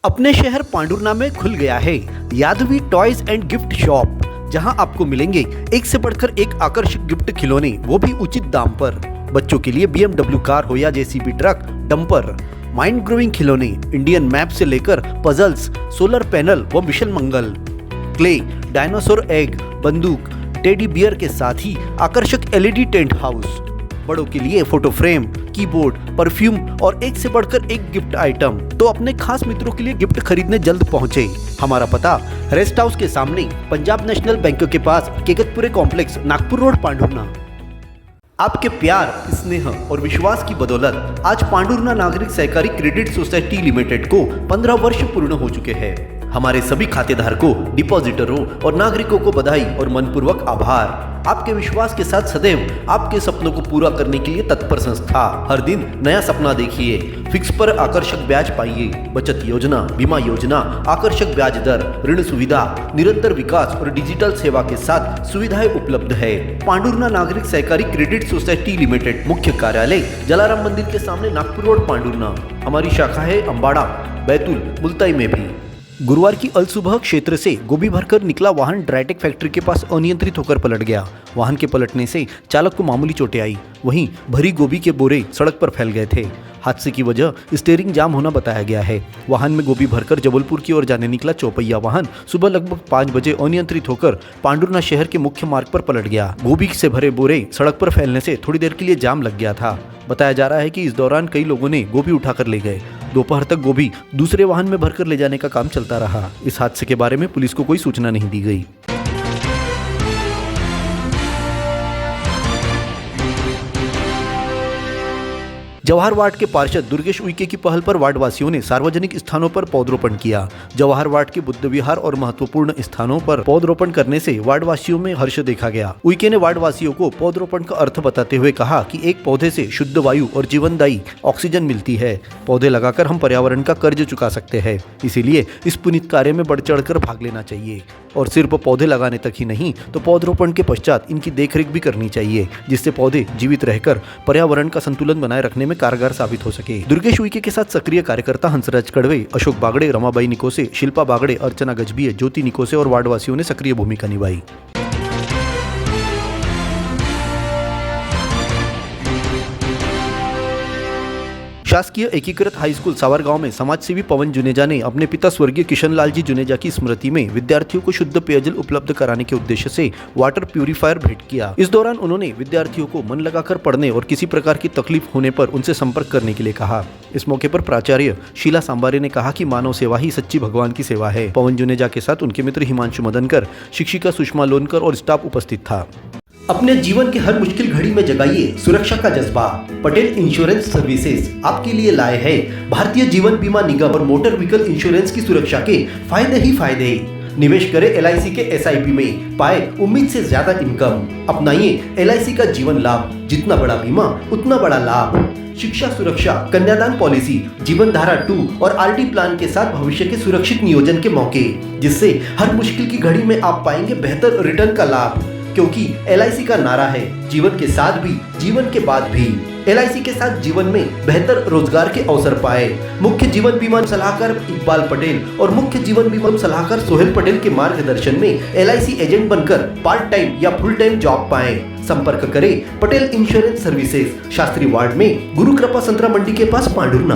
अपने शहर पांडुरना में खुल गया है यादवी टॉयज एंड गिफ्ट शॉप, जहां आपको मिलेंगे एक से बढ़कर एक आकर्षक गिफ्ट खिलौने, वो भी उचित दाम पर। बच्चों के लिए BMW कार हो या JCB truck, dumper, mind growing खिलौने, इंडियन मैप से लेकर पजल्स, सोलर पैनल व मिशन मंगल, क्ले, डायनासोर एग, बंदूक, टेडी बियर के साथ ही आकर्षक LED टेंट हाउस। बड़ों के लिए फोटो फ्रेम, कीबोर्ड, परफ्यूम और एक से बढ़कर एक गिफ्ट आइटम। तो अपने खास मित्रों के लिए गिफ्ट खरीदने जल्द पहुंचे। हमारा पता रेस्ट हाउस के सामने, पंजाब नेशनल बैंक के पास, केकतपुरे कॉम्प्लेक्स, नागपुर रोड, पांडुरना। आपके प्यार, स्नेह और विश्वास की बदौलत आज पांडुरना नागरिक सहकारी क्रेडिट सोसाइटी लिमिटेड को 15 वर्ष पूर्ण हो चुके हैं। हमारे सभी खातेधारकों, डिपॉजिटरों और नागरिकों को बधाई और मनपूर्वक आभार। आपके विश्वास के साथ सदैव आपके सपनों को पूरा करने के लिए तत्पर संस्था। हर दिन नया सपना देखिए, फिक्स पर आकर्षक ब्याज पाइए, बचत योजना, बीमा योजना, आकर्षक ब्याज दर, ऋण सुविधा, निरंतर विकास और डिजिटल सेवा के साथ सुविधाएं उपलब्ध है। पांडुरना नागरिक सहकारी क्रेडिट सोसाइटी लिमिटेड, मुख्य कार्यालय जलाराम मंदिर के सामने, नागपुर रोड, पांडुरना। हमारी शाखा है अम्बाड़ा, बैतूल, मुल्ताई में भी। गुरुवार की अलसुबह क्षेत्र से गोभी भरकर निकला वाहन ड्राइटेक फैक्ट्री के पास अनियंत्रित होकर पलट गया। वाहन के पलटने से चालक को मामूली चोटें आई, वहीं भरी गोभी के बोरे सड़क पर फैल गए थे। हादसे की वजह स्टीयरिंग जाम होना बताया गया है। वाहन में गोभी भरकर जबलपुर की ओर जाने निकला चौपहिया वाहन सुबह लगभग 5 बजे अनियंत्रित होकर पांडुरना शहर के मुख्य मार्ग पर पलट गया। गोभी से भरे बोरे सड़क पर फैलने से थोड़ी देर के लिए जाम लग गया था। बताया जा रहा है कि इस दौरान कई लोगों ने गोभी उठाकर ले गए। दोपहर तक गोभी दूसरे वाहन में भरकर ले जाने का काम चलता रहा। इस हादसे के बारे में पुलिस को कोई सूचना नहीं दी गई। जवाहर वार्ड के पार्षद दुर्गेश उइके की पहल पर वार्डवासियों ने सार्वजनिक स्थानों पर पौधरोपण किया। जवाहर वार्ड के बुद्ध विहार और महत्वपूर्ण स्थानों पर पौधरोपण करने से वार्डवासियों में हर्ष देखा गया। उइके ने वार्डवासियों को पौधरोपण का अर्थ बताते हुए कहा कि एक पौधे से शुद्ध वायु और जीवनदायी ऑक्सीजन मिलती है। पौधे लगाकर हम पर्यावरण का कर्ज चुका सकते हैं, इसीलिए इस पुनीत कार्य में बढ़ चढ़कर भाग लेना चाहिए। और सिर्फ पौधे लगाने तक ही नहीं, तो पौधरोपण के पश्चात इनकी देखरेख भी करनी चाहिए, जिससे पौधे जीवित रहकर पर्यावरण का संतुलन बनाए रखने में कारगर साबित हो सके। दुर्गेश उइके के साथ सक्रिय कार्यकर्ता हंसराज कड़वे, अशोक बागड़े, रमाबाई निकोसे, शिल्पा बागड़े, अर्चना गजबिये, ज्योति निकोसे और वार्डवासियों ने सक्रिय भूमिका निभाई। शासकीय एकीकृत हाई स्कूल सावरगांव में समाजसेवी पवन जुनेजा ने अपने पिता स्वर्गीय किशनलाल जी जुनेजा की स्मृति में विद्यार्थियों को शुद्ध पेयजल उपलब्ध कराने के उद्देश्य से वाटर प्यूरिफायर भेंट किया। इस दौरान उन्होंने विद्यार्थियों को मन लगाकर पढ़ने और किसी प्रकार की तकलीफ होने पर उनसे संपर्क करने के लिए कहा। इस मौके पर प्राचार्य शीला सांबारे ने कहा कि मानव सेवा ही सच्ची भगवान की सेवा है। पवन जुनेजा के साथ उनके मित्र हिमांशु मदनकर, शिक्षिका सुषमा लोनकर और स्टाफ उपस्थित था। अपने जीवन के हर मुश्किल घड़ी में जगाइए सुरक्षा का जज्बा। पटेल इंश्योरेंस सर्विसेज आपके लिए लाए हैं भारतीय जीवन बीमा निगम और मोटर व्हीकल इंश्योरेंस की सुरक्षा के फायदे ही फायदे। निवेश करें LIC के SIP में, पाए उम्मीद से ज्यादा इनकम। अपनाइए LIC का जीवन लाभ, जितना बड़ा बीमा उतना बड़ा लाभ। शिक्षा सुरक्षा, कन्यादान पॉलिसी, जीवन धारा 2 और RD प्लान के साथ भविष्य के सुरक्षित नियोजन के मौके, जिससे हर मुश्किल की घड़ी में आप पाएंगे बेहतर रिटर्न का लाभ। क्योंकि LIC का नारा है जीवन के साथ भी, जीवन के बाद भी। LIC के साथ जीवन में बेहतर रोजगार के अवसर पाए। मुख्य जीवन बीमा सलाहकार इकबाल पटेल और मुख्य जीवन बीमा सलाहकार सोहेल पटेल के मार्गदर्शन में LIC एजेंट बनकर पार्ट टाइम या फुल टाइम जॉब पाए। संपर्क करें Patel insurance services, Shastri ward में, गुरु कृपा संतरा मंडी के पास, पांडुरना।